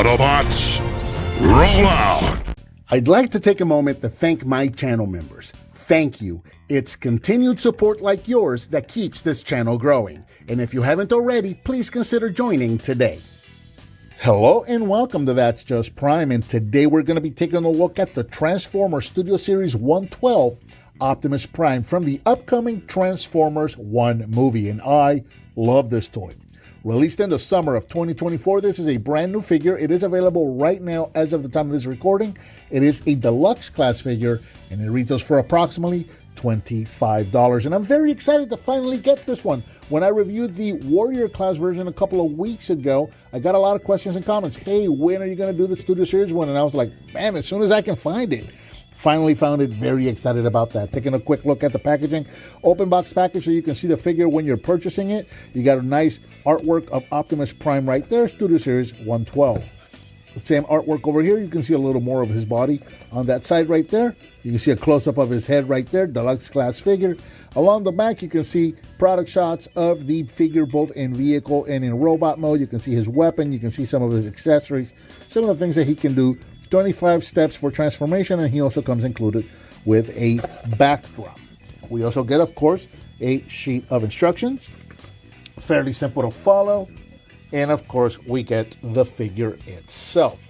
Autobots, roll out! I'd like to take a moment to thank my channel members. Thank you. It's continued support like yours that keeps this channel growing. And if you haven't already, please consider joining today. Hello and welcome to That's Just Prime, and today we're going to be taking a look at the Transformers Studio Series 112 Optimus Prime from the upcoming Transformers 1 movie, and I love this toy. Released in the summer of 2024, this is a brand new figure. It is available right now as of the time of this recording. It is a deluxe class figure, and it retails for approximately $25. And I'm very excited to finally get this one. When I reviewed the Warrior class version a couple of weeks ago, I got a lot of questions and comments. Hey, when are you going to do the Studio Series one? And I was like, man, as soon as I can find it. Finally found it, very excited about that. Taking a quick look at the packaging. Open box package so you can see the figure when you're purchasing it. You got a nice artwork of Optimus Prime right there, Studio Series 112. The same artwork over here, you can see a little more of his body on that side right there. You can see a close-up of his head right there, deluxe class figure. Along the back, you can see product shots of the figure both in vehicle and in robot mode. You can see his weapon, you can see some of his accessories, some of the things that he can do. 25 steps for transformation, and he also comes included with a backdrop. We also get, of course, a sheet of instructions, fairly simple to follow, and of course we get the figure itself,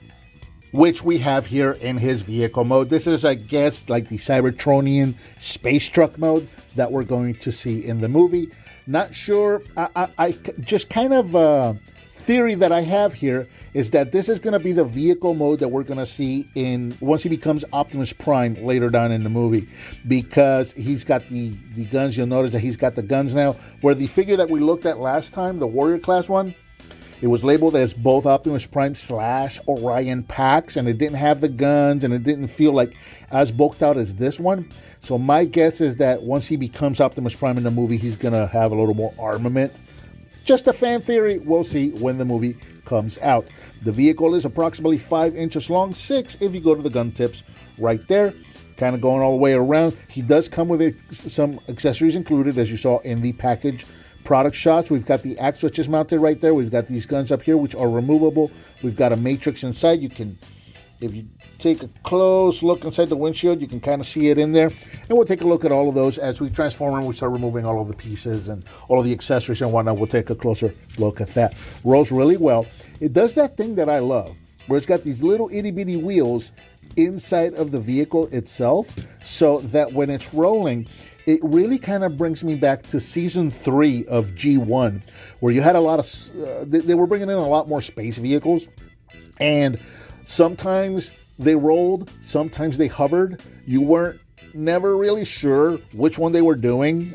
which we have here in his vehicle mode. This is, I guess, like the Cybertronian space truck mode that we're going to see in the movie. Not sure, I just kind of theory that I have here is that this is going to be the vehicle mode that we're going to see in once he becomes Optimus Prime later down in the movie, because he's got the guns. You'll notice that he's got the guns now, where the figure that we looked at last time, the Warrior class one, it was labeled as both Optimus Prime / Orion Pax, and it didn't have the guns, and it didn't feel like as bulked out as this one. So my guess is that once he becomes Optimus Prime in the movie, he's going to have a little more armament. Just a fan theory. We'll see when the movie comes out. The vehicle is approximately 5 inches long, 6 if you go to the gun tips right there. Kind of going all the way around. He does come with some accessories included, as you saw in the package product shots. We've got the axe switches mounted right there. We've got these guns up here, which are removable. We've got a matrix inside. You can, if you take a close look inside the windshield, you can kind of see it in there. And we'll take a look at all of those as we transform and we start removing all of the pieces and all of the accessories and whatnot. We'll take a closer look at that. Rolls really well. It does that thing that I love, where it's got these little itty bitty wheels inside of the vehicle itself, so that when it's rolling, it really kind of brings me back to season 3 of G1, where you had a lot of, they were bringing in a lot more space vehicles, and sometimes they rolled, sometimes they hovered. You weren't never really sure which one they were doing.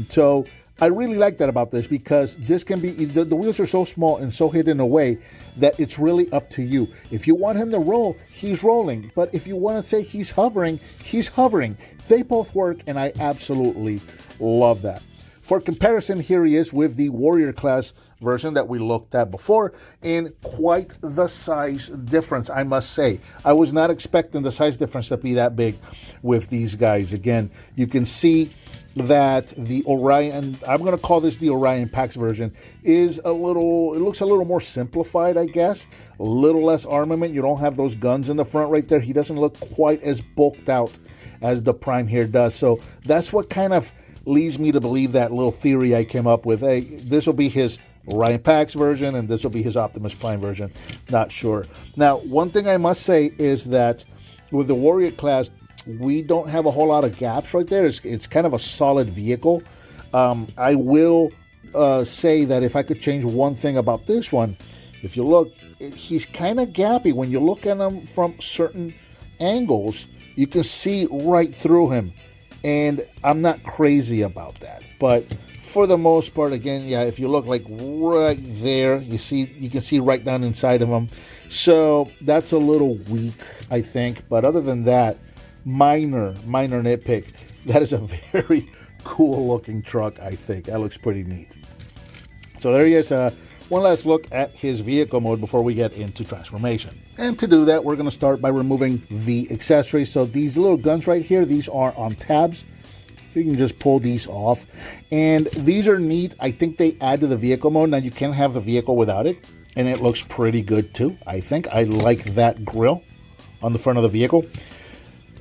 So I really like that about this, because this can be, the wheels are so small and so hidden away that it's really up to you. If you want him to roll, he's rolling. But if you want to say he's hovering, he's hovering. They both work, and I absolutely love that. For comparison, here he is with the Warrior class version that we looked at before, and quite the size difference, I must say. I was not expecting the size difference to be that big with these guys. Again, you can see that the Orion, I'm going to call this the Orion Pax version, is a little, it looks a little more simplified, I guess. A little less armament. You don't have those guns in the front right there. He doesn't look quite as bulked out as the Prime here does. So that's what kind of leads me to believe that little theory I came up with. Hey, this will be his Orion Pax version, and this will be his Optimus Prime version. Not sure. Now, one thing I must say is that with the Warrior class, we don't have a whole lot of gaps right there. It's kind of a solid vehicle. I will say that if I could change one thing about this one, if you look, he's kind of gappy. When you look at him from certain angles, you can see right through him. And I'm not crazy about that. But for the most part, again, yeah, if you look like right there, you can see right down inside of him. So that's a little weak, I think. But other than that, minor nitpick. That is a very cool looking truck, I think. That looks pretty neat. So there he is. One last look at his vehicle mode before we get into transformation. And to do that, we're going to start by removing the accessories. So these little guns right here, these are on tabs. So you can just pull these off. And these are neat. I think they add to the vehicle mode. Now, you can have the vehicle without it. and it looks pretty good too. I think I like that grill on the front of the vehicle.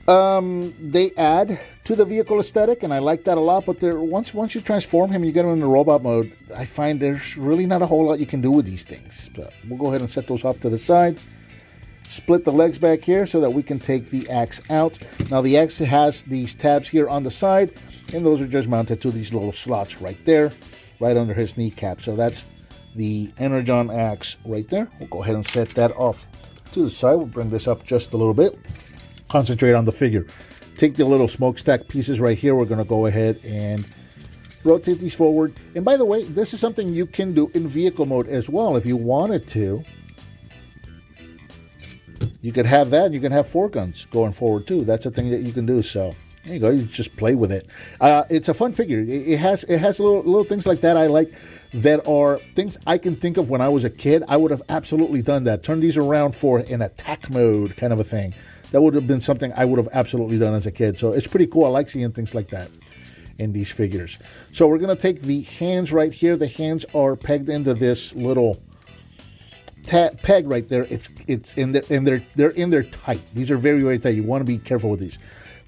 They add to the vehicle aesthetic, and I like that a lot. But once you transform him, you get him into robot mode, I find there's really not a whole lot you can do with these things. But we'll go ahead and set those off to the side. Split the legs back here so that we can take the axe out. Now the axe has these tabs here on the side, and those are just mounted to these little slots right there, right under his kneecap. So that's the Energon axe right there. We'll go ahead and set that off to the side. We'll bring this up just a little bit. Concentrate on the figure. Take the little smokestack pieces right here. We're going to go ahead and rotate these forward. And by the way, this is something you can do in vehicle mode as well if you wanted to. You could have that. You can have 4 guns going forward too. That's a thing that you can do. So there you go. You just play with it. It's a fun figure. It has little things like that I like, that are things I can think of when I was a kid. I would have absolutely done that. Turn these around for an attack mode kind of a thing. That would have been something I would have absolutely done as a kid. So it's pretty cool. I like seeing things like that in these figures. So we're going to take the hands right here. The hands are pegged into this little peg right there. It's in there, and they're in there tight. These are very, very tight. You want to be careful with these.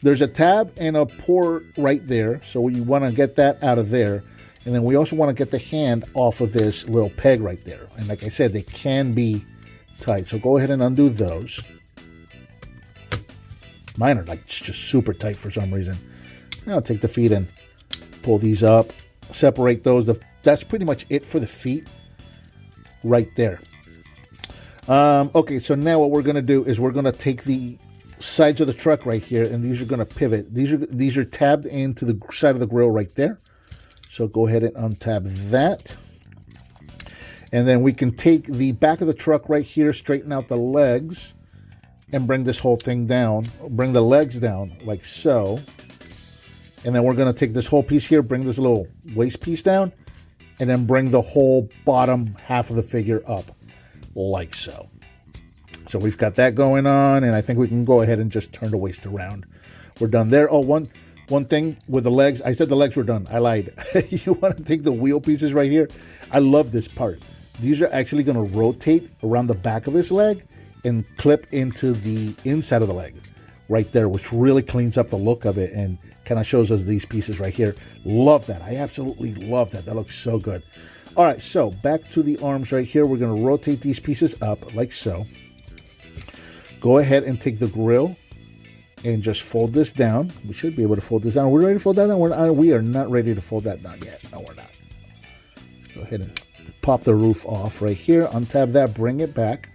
There's a tab and a port right there, so you want to get that out of there. And then we also want to get the hand off of this little peg right there. And like I said, they can be tight. So go ahead and undo those. Mine are like just super tight for some reason. I'll take the feet and pull these up, separate those. That's pretty much it for the feet right there. Okay, so now what we're going to do is we're going to take the sides of the truck right here, and these are going to pivot. These are tabbed into the side of the grill right there. So go ahead and untab that. And then we can take the back of the truck right here, straighten out the legs, and bring this whole thing down. Bring the legs down like so. And then we're going to take this whole piece here, bring this little waist piece down, and then bring the whole bottom half of the figure up like so. So we've got that going on, and I think we can go ahead and just turn the waist around. We're done there. Oh, one thing with the legs. I said the legs were done. I lied. You want to take the wheel pieces right here. I love this part. These are actually going to rotate around the back of his leg and clip into the inside of the leg right there, which really cleans up the look of it and kind of shows us these pieces right here. Love that. I absolutely love that. That looks so good. All right, so back to the arms right here. We're going to rotate these pieces up like so. Go ahead and take the grill and just fold this down. We should be able to fold this down. Are we ready to fold that down? We are not ready to fold that down yet. No, we're not. Let's go ahead and pop the roof off right here. Untab that, bring it back.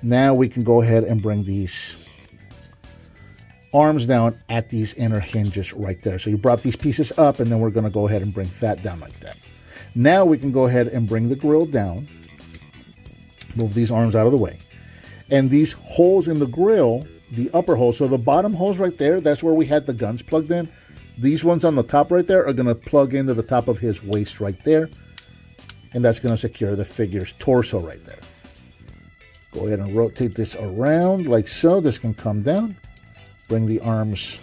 Now we can go ahead and bring these arms down at these inner hinges right there. So you brought these pieces up, and then we're going to go ahead and bring that down like that. Now we can go ahead and bring the grill down. Move these arms out of the way. And these holes in the grill, the upper holes, so the bottom holes right there, that's where we had the guns plugged in. These ones on the top right there are going to plug into the top of his waist right there. And that's going to secure the figure's torso right there. Go ahead and rotate this around like so. This can come down. Bring the arms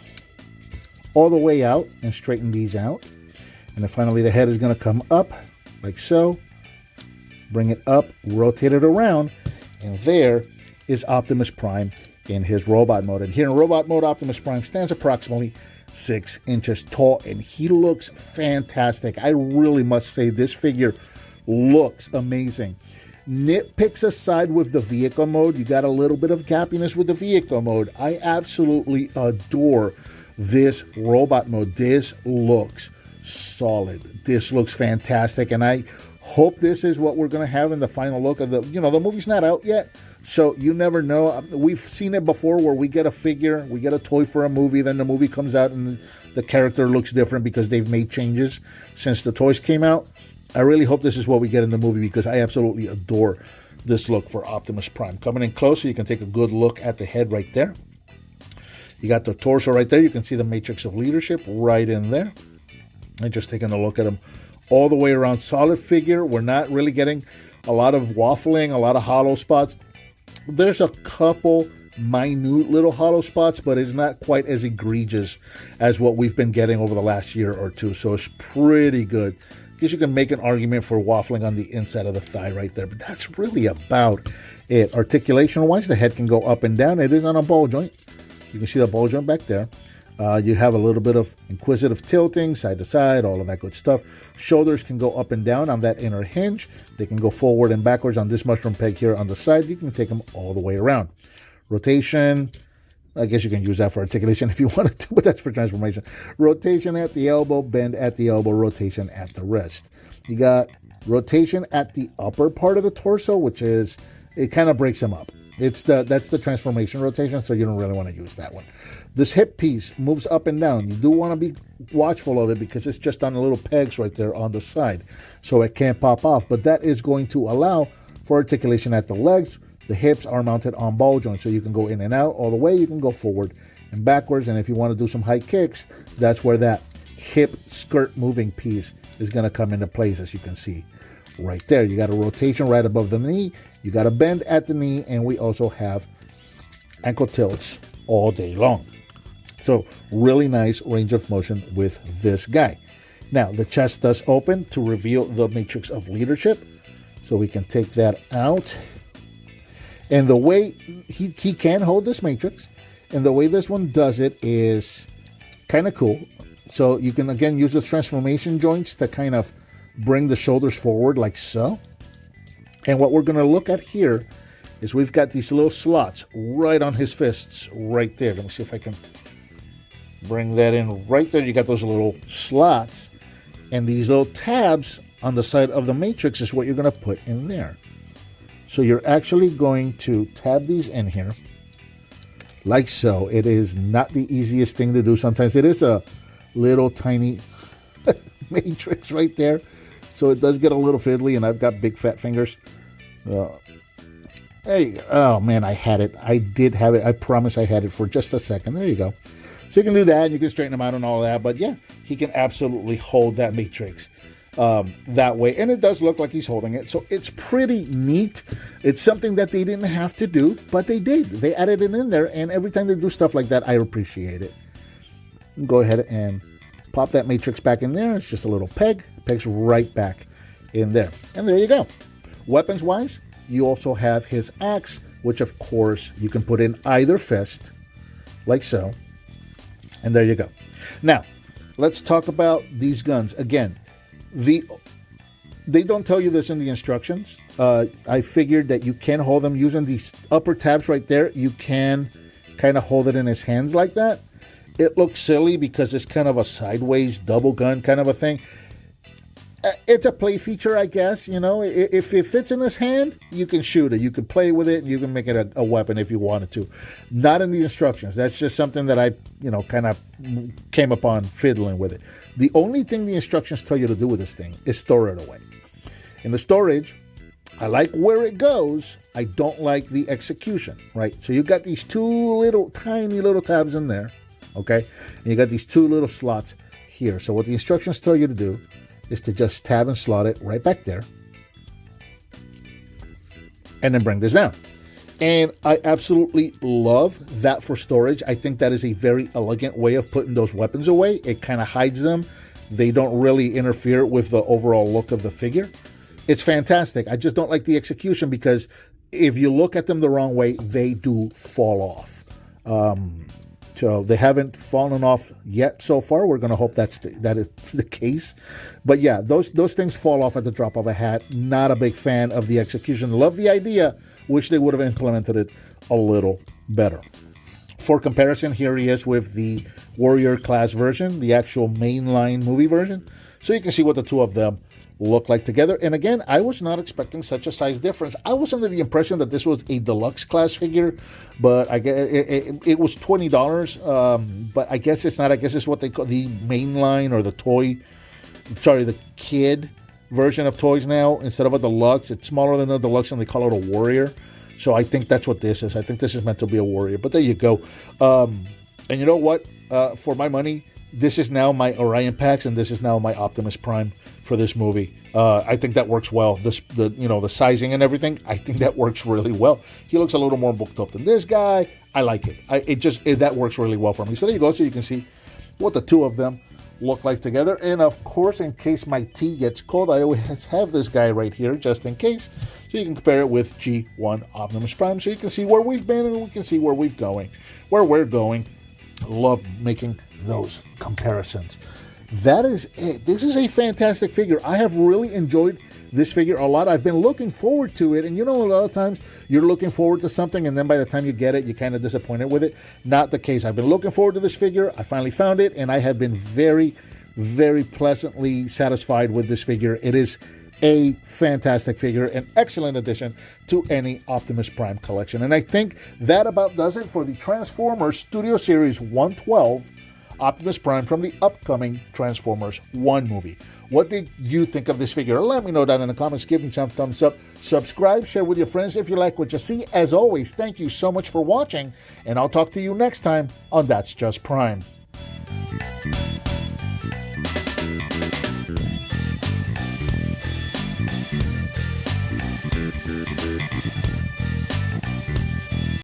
all the way out and straighten these out. And then finally the head is going to come up like so. Bring it up, rotate it around, and there is Optimus Prime in his robot mode. And here in robot mode, Optimus Prime stands approximately 6 inches tall, and he looks fantastic. I really must say this figure looks amazing. Nitpicks aside with the vehicle mode, you got a little bit of gappiness with the vehicle mode. I absolutely adore this robot mode. This looks solid. This looks fantastic, and I hope this is what we're going to have in the final look of the, the movie's not out yet, so you never know. We've seen it before where we get a figure, we get a toy for a movie, then the movie comes out and the character looks different because they've made changes since the toys came out. I really hope this is what we get in the movie because I absolutely adore this look for Optimus Prime. Coming in closer, you can take a good look at the head right there. You got the torso right there. You can see the matrix of leadership right in there. And just taking a look at him all the way around. Solid figure. We're not really getting a lot of waffling, a lot of hollow spots. There's a couple minute little hollow spots, but it's not quite as egregious as what we've been getting over the last year or two. So it's pretty good. guess you can make an argument for waffling on the inside of the thigh right there, but that's really about it. Articulation-wise, the head can go up and down. It is on a ball joint. You can see the ball joint back there. You have a little bit of inquisitive tilting, side to side, all of that good stuff. Shoulders can go up and down on that inner hinge. They can go forward and backwards on this mushroom peg here on the side. You can take them all the way around. Rotation, I guess you can use that for articulation if you wanted to, but that's for transformation. Rotation at the elbow, bend at the elbow, rotation at the wrist. You got rotation at the upper part of the torso, which is, it kind of breaks them up. That's the transformation rotation, so you don't really want to use that one. This hip piece moves up and down. You do want to be watchful of it because it's just on the little pegs right there on the side, so it can't pop off. But that is going to allow for articulation at the legs. The hips are mounted on ball joints, so you can go in and out all the way. You can go forward and backwards, and if you want to do some high kicks, that's where that hip skirt moving piece is going to come into place, as you can see right there. You got a rotation right above the knee. You got a bend at the knee, and we also have ankle tilts all day long. So really nice range of motion with this guy. Now, the chest does open to reveal the matrix of leadership. So we can take that out. And the way he can hold this matrix, and the way this one does it is kind of cool. So you can, again, use the transformation joints to kind of bring the shoulders forward like so. And what we're going to look at here is we've got these little slots right on his fists right there. Let me see if I can bring that in right there. You got those little slots, and these little tabs on the side of the matrix is what you're going to put in there. So you're actually going to tab these in here like so. It is not the easiest thing to do. Sometimes it is a little tiny matrix right there. So it does get a little fiddly, and I've got big fat fingers. There you go. Oh, man, I had it. I did have it. I promise I had it for just a second. There you go. So you can do that, and you can straighten them out and all that. But, yeah, he can absolutely hold that matrix that way. And it does look like he's holding it. So it's pretty neat. It's something that they didn't have to do, but they did. They added it in there, and every time they do stuff like that, I appreciate it. Go ahead and pop that matrix back in there. It's just a little peg. Pegs right back in there. And there you go. Weapons-wise, you also have his axe, which, of course, you can put in either fist, like so. And there you go. Now, let's talk about these guns. Again, they don't tell you this in the instructions. I figured that you can hold them using these upper tabs right there. You can kind of hold it in his hands like that. It looks silly because it's kind of a sideways double gun kind of a thing. It's a play feature, I guess. You know, if it fits in his hand, you can shoot it. You can play with it, and you can make it a weapon if you wanted to. Not in the instructions. That's just something that I, kind of came upon fiddling with it. The only thing the instructions tell you to do with this thing is store it away. In the storage, I like where it goes. I don't like the execution, right? So you've got these two tiny little tabs in there, okay? And you got these two little slots here. So what the instructions tell you to do is to just tab and slot it right back there, and then bring this down. And I absolutely love that for storage. I think that is a very elegant way of putting those weapons away. It kind of hides them. They don't really interfere with the overall look of the figure. It's fantastic. I just don't like the execution because if you look at them the wrong way, they do fall off. So they haven't fallen off yet so far. We're going to hope that is the case. But yeah, those things fall off at the drop of a hat. Not a big fan of the execution. Love the idea. Wish they would have implemented it a little better. For comparison, here he is with the Warrior class version, the actual mainline movie version. So you can see what the two of them look like together. And again, I was not expecting such a size difference. I was under the impression that this was a deluxe class figure, but I guess it was $20. But I guess it's not. I guess it's what they call the mainline or the kid version of toys now. Instead of a deluxe, it's smaller than a deluxe, and they call it a Warrior. So I think that's what this is. I think this is meant to be a Warrior. But there you go. And you know what? For my money, this is now my Orion Pax, and this is now my Optimus Prime for this movie. I think that works well. The sizing and everything, I think that works really well. He looks a little more booked up than this guy. I like it. That works really well for me. So there you go. So you can see what the two of them look like together. And of course, in case my tea gets cold, I always have this guy right here just in case, so you can compare it with G1 Optimus Prime, so you can see where we've been and we can see where we're going. Love making those comparisons. That is it. This is a fantastic figure. I have really enjoyed this figure a lot. I've been looking forward to it, and a lot of times you're looking forward to something and then by the time you get it, you're kind of disappointed with it. Not the case. I've been looking forward to this figure. I finally found it, and I have been very, very pleasantly satisfied with this figure. It is a fantastic figure, an excellent addition to any Optimus Prime collection. And I think that about does it for the Transformers Studio Series 112 Optimus Prime from the upcoming Transformers 1 movie. What did you think of this figure? Let me know down in the comments. Give me some thumbs up. Subscribe, share with your friends if you like what you see. As always, thank you so much for watching, and I'll talk to you next time on That's Just Prime.